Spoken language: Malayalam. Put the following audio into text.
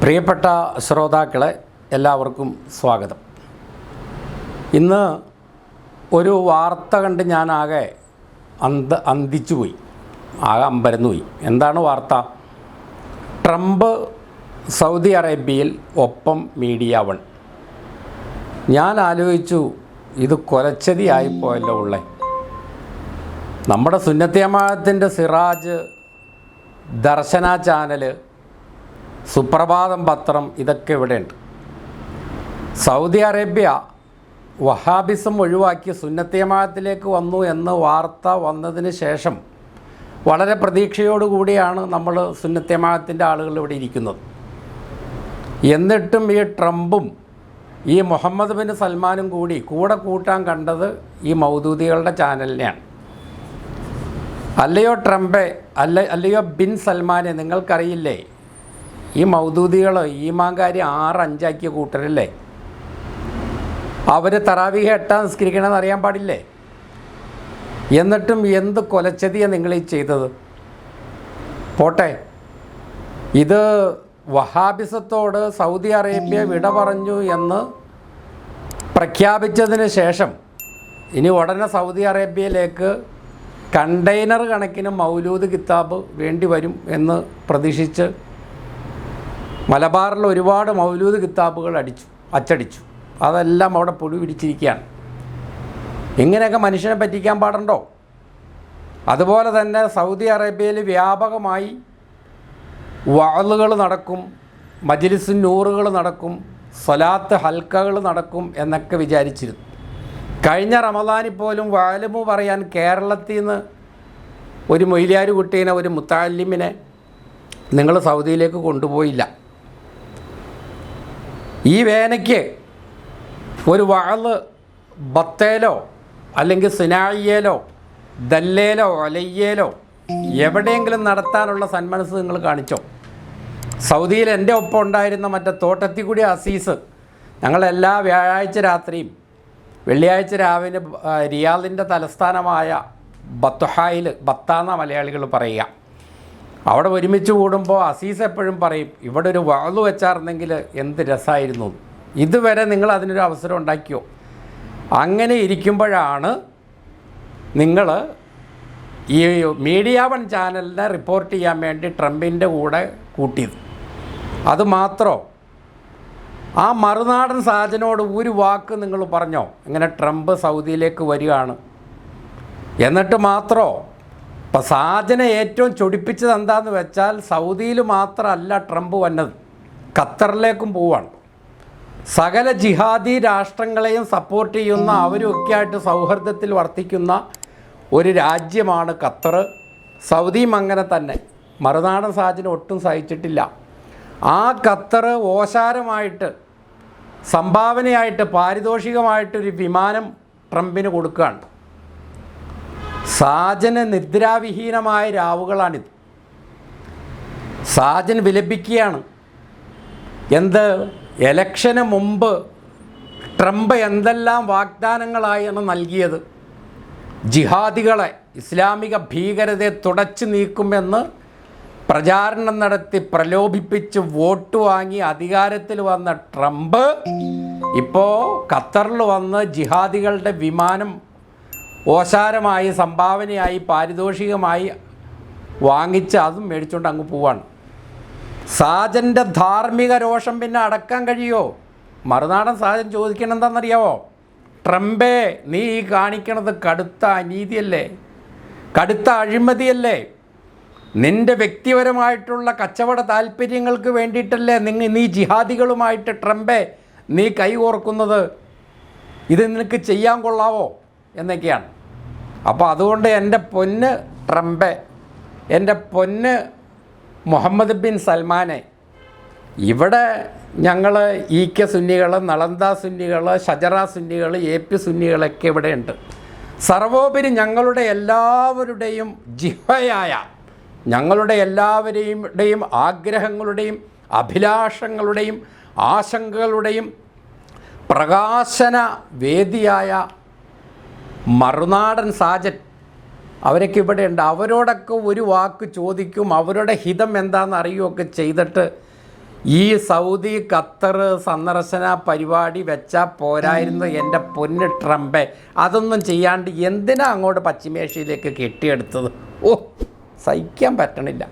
പ്രിയപ്പെട്ട ശ്രോതാക്കളെ, എല്ലാവർക്കും സ്വാഗതം. ഇന്ന് ഒരു വാർത്ത കണ്ട് ഞാനാകെ അന്തിച്ചുപോയി, ആകെ അമ്പരന്നുപോയി. എന്താണ് വാർത്ത? ട്രംപ് സൗദി അറേബ്യയിൽ, ഒപ്പം മീഡിയ വൺ. ഞാൻ ആലോചിച്ചു, ഇത് കൊലച്ചതിയായിപ്പോയല്ലോ ഉള്ളേ. നമ്മുടെ സുന്നത്തി ജമാഅത്തിൻ്റെ സിറാജ്, ദർശന ചാനൽ, സുപ്രഭാതം പത്രം, ഇതൊക്കെ ഇവിടെയുണ്ട്. സൗദി അറേബ്യ വഹാബിസം ഒഴിവാക്കി സുന്നത്തി ജമാഅത്തിലേക്ക് വന്നു എന്ന് വാർത്ത വന്നതിന് ശേഷം വളരെ പ്രതീക്ഷയോടുകൂടിയാണ് നമ്മൾ സുന്നത്തി ജമാഅത്തിൻ്റെ ആളുകൾ ഇവിടെ ഇരിക്കുന്നത്. എന്നിട്ടും ഈ ട്രംപും ഈ മുഹമ്മദ് ബിൻ സൽമാനും കൂടെ കൂട്ടാൻ കണ്ടത് ഈ മൗദൂദികളുടെ ചാനലിനെയാണ്. അല്ലയോ ട്രംപെ, അല്ലയോ ബിൻ സൽമാനെ, നിങ്ങൾക്കറിയില്ലേ ഈ മൗദൂദികൾ ഈമാൻകാരി 6-5 കൂട്ടരല്ലേ? അവർ തറാവീഹ് 8 നിസ്കരിക്കണമെന്ന് അറിയാൻ പാടില്ലേ? എന്നിട്ടും എന്ത് കൊലച്ചതിയാണ് നിങ്ങളീ ചെയ്തത്? പോട്ടെ, ഇത് വഹാബിസത്തോട് സൗദി അറേബ്യ വിട പറഞ്ഞു എന്ന് പ്രഖ്യാപിച്ചതിന് ശേഷം ഇനി ഉടനെ സൗദി അറേബ്യയിലേക്ക് കണ്ടെയ്നർ കണക്കിന് മൗലൂദ് കിതാബ് വേണ്ടി വരും എന്ന് പ്രതീക്ഷിച്ച് മലബാറിൽ ഒരുപാട് മൗലൂദ് കിതാബുകൾ അച്ചടിച്ചു. അതെല്ലാം അവിടെ പൊടി പിടിച്ചിരിക്കുകയാണ്. ഇങ്ങനെയൊക്കെ മനുഷ്യനെ പറ്റിക്കാൻ പാടുണ്ടോ? അതുപോലെ തന്നെ സൗദി അറേബ്യയിൽ വ്യാപകമായി വഅളുകൾ നടക്കും, മജ്ലിസുൻ നൂറുകൾ നടക്കും, സ്വലാത്ത് ഹൽക്കകൾ നടക്കും എന്നൊക്കെ വിചാരിച്ചിരുന്നു. കഴിഞ്ഞ റമദാനിൽ പോലും വഅലുമു പറയാൻ കേരളത്തിൽ നിന്ന് ഒരു മൊയ്ലിയാർ കുട്ടീനെ, ഒരു മുത്തഅല്ലിമിനെ നിങ്ങൾ സൗദിയിലേക്ക് കൊണ്ടുപോയില്ല. ഈ വേനയ്ക്ക് ഒരു വഅള് ബത്തേലോ അല്ലെങ്കിൽ സിനായിയേലോ ദല്ലേലോ ഒലയ്യേലോ എവിടെയെങ്കിലും നടത്താനുള്ള സന്മനസ് നിങ്ങൾ കാണിച്ചോ? സൗദിയിൽ എൻ്റെ ഒപ്പം ഉണ്ടായിരുന്ന മറ്റേ തോട്ടത്തിക്കുടി അസീസ്, ഞങ്ങളെല്ലാ വ്യാഴാഴ്ച രാത്രിയും വെള്ളിയാഴ്ച രാവിലെ റിയാദിൻ്റെ തലസ്ഥാനമായ ബത്തുഹായിൽ, ബത്താന്ന മലയാളികൾ പറയുക, അവിടെ ഒരുമിച്ച് കൂടുമ്പോൾ അസീസ് എപ്പോഴും പറയും, ഇവിടെ ഒരു വഅള് വെച്ചായിരുന്നെങ്കിൽ എന്ത് രസമായിരുന്നു. ഇതുവരെ നിങ്ങൾ അതിനൊരു അവസരം ഉണ്ടാക്കിയോ? അങ്ങനെ ഇരിക്കുമ്പോഴാണ് നിങ്ങൾ ഈ മീഡിയ വൺ ചാനലിനെ റിപ്പോർട്ട് ചെയ്യാൻ വേണ്ടി ട്രംപിൻ്റെ കൂടെ കൂട്ടിയത്. അതുമാത്രോ, ആ മറുനാടൻ സാജനോട് ഒരു വാക്ക് നിങ്ങൾ പറഞ്ഞോ ഇങ്ങനെ ട്രംപ് സൗദിയിലേക്ക് വരികയാണ്? എന്നിട്ട് മാത്രോ, ഇപ്പം സാജനെ ഏറ്റവും ചൊടിപ്പിച്ചത് എന്താണെന്ന് വെച്ചാൽ, സൗദിയിൽ മാത്രമല്ല ട്രംപ് വന്നത്, ഖത്തറിലേക്കും പോവാണ്. സകല ജിഹാദി രാഷ്ട്രങ്ങളെയും സപ്പോർട്ട് ചെയ്യുന്ന, അവരുമൊക്കെ ആയിട്ട് സൗഹൃദത്തിൽ വർത്തിക്കുന്ന ഒരു രാജ്യമാണ് ഖത്തർ. സൗദിയും അങ്ങനെ തന്നെ. മറുനാടൻ സാജന ഒട്ടും സഹിച്ചിട്ടില്ല. ആ ഖത്തർ ഓശാരമായിട്ട്, സംഭാവനയായിട്ട്, പാരിതോഷികമായിട്ടൊരു വിമാനം ട്രംപിന് കൊടുക്കുകയാണ്. സാജന് നിദ്രാവിഹീനമായ രാവുകളാണിത്. സാജൻ വിലപിക്കുകയാണ്. എന്ത്? ഇലക്ഷന് മുമ്പ് ട്രംപ് എന്തെല്ലാം വാഗ്ദാനങ്ങളായാണ് നൽകിയത്? ജിഹാദികളെ, ഇസ്ലാമിക ഭീകരതയെ തുടച്ചു നീക്കുമെന്ന് പ്രചാരണം നടത്തി പ്രലോഭിപ്പിച്ച് വോട്ട് വാങ്ങി അധികാരത്തിൽ വന്ന ട്രംപ് ഇപ്പോൾ ഖത്തറിൽ വന്ന് ജിഹാദികളുടെ വിമാനം ഓശാരമായി, സംഭാവനയായി, പാരിതോഷികമായി വാങ്ങിച്ച് അതും മേടിച്ചുകൊണ്ട് അങ്ങ് പോവാണ്. സാജൻ്റെ ധാർമ്മിക രോഷം പിന്നെ അടക്കാൻ കഴിയുമോ? മറുനാടൻ സാജൻ ചോദിക്കണം എന്താണെന്നറിയാവോ? ട്രംപേ, നീ ഈ കാണിക്കണത് കടുത്ത അനീതിയല്ലേ, കടുത്ത അഴിമതിയല്ലേ? നിൻ്റെ വ്യക്തിപരമായിട്ടുള്ള കച്ചവട താല്പര്യങ്ങൾക്ക് വേണ്ടിയിട്ടല്ലേ നീ ജിഹാദികളുമായിട്ട് ട്രംപേ നീ കൈ കോർക്കുന്നത്? ഇത് നിനക്ക് ചെയ്യാൻ കൊള്ളാവോ എന്നൊക്കെയാണ്. അപ്പോൾ അതുകൊണ്ട് എൻ്റെ പൊന്ന് ട്രംപെ, എൻ്റെ പൊന്ന് മുഹമ്മദ് ബിൻ സൽമാനെ, ഇവിടെ ഞങ്ങൾ ഈക്ക സുന്നികൾ, നളന്ദ സുന്നികൾ, ഷജറ സുന്നികൾ, AP സുന്നികളൊക്കെ ഇവിടെയുണ്ട്. സർവോപരി ഞങ്ങളുടെ എല്ലാവരുടെയും ജിഹ്വയായ, ഞങ്ങളുടെ എല്ലാവരുടെയും ആഗ്രഹങ്ങളുടെയും അഭിലാഷങ്ങളുടെയും ആശങ്കകളുടെയും പ്രകാശന വേദിയായ മറുനാടൻ സാജൻ, അവരൊക്കെ ഇവിടെയുണ്ട്. അവരോടൊക്കെ ഒരു വാക്ക് ചോദിക്കും, അവരുടെ ഹിതം എന്താണെന്ന് അറിയുകയൊക്കെ ചെയ്തിട്ട് ഈ സൗദി ഖത്തർ സന്ദർശന പരിപാടി വെച്ചാൽ പോരായിരുന്നു എൻ്റെ പൊന്ന് ട്രംപെ. അതൊന്നും ചെയ്യാണ്ട് എന്തിനാ അങ്ങോട്ട് പശ്ചിമേഷ്യയിലേക്ക് കെട്ടിയെടുത്തത്? ഓ, സഹിക്കാൻ പറ്റണില്ല.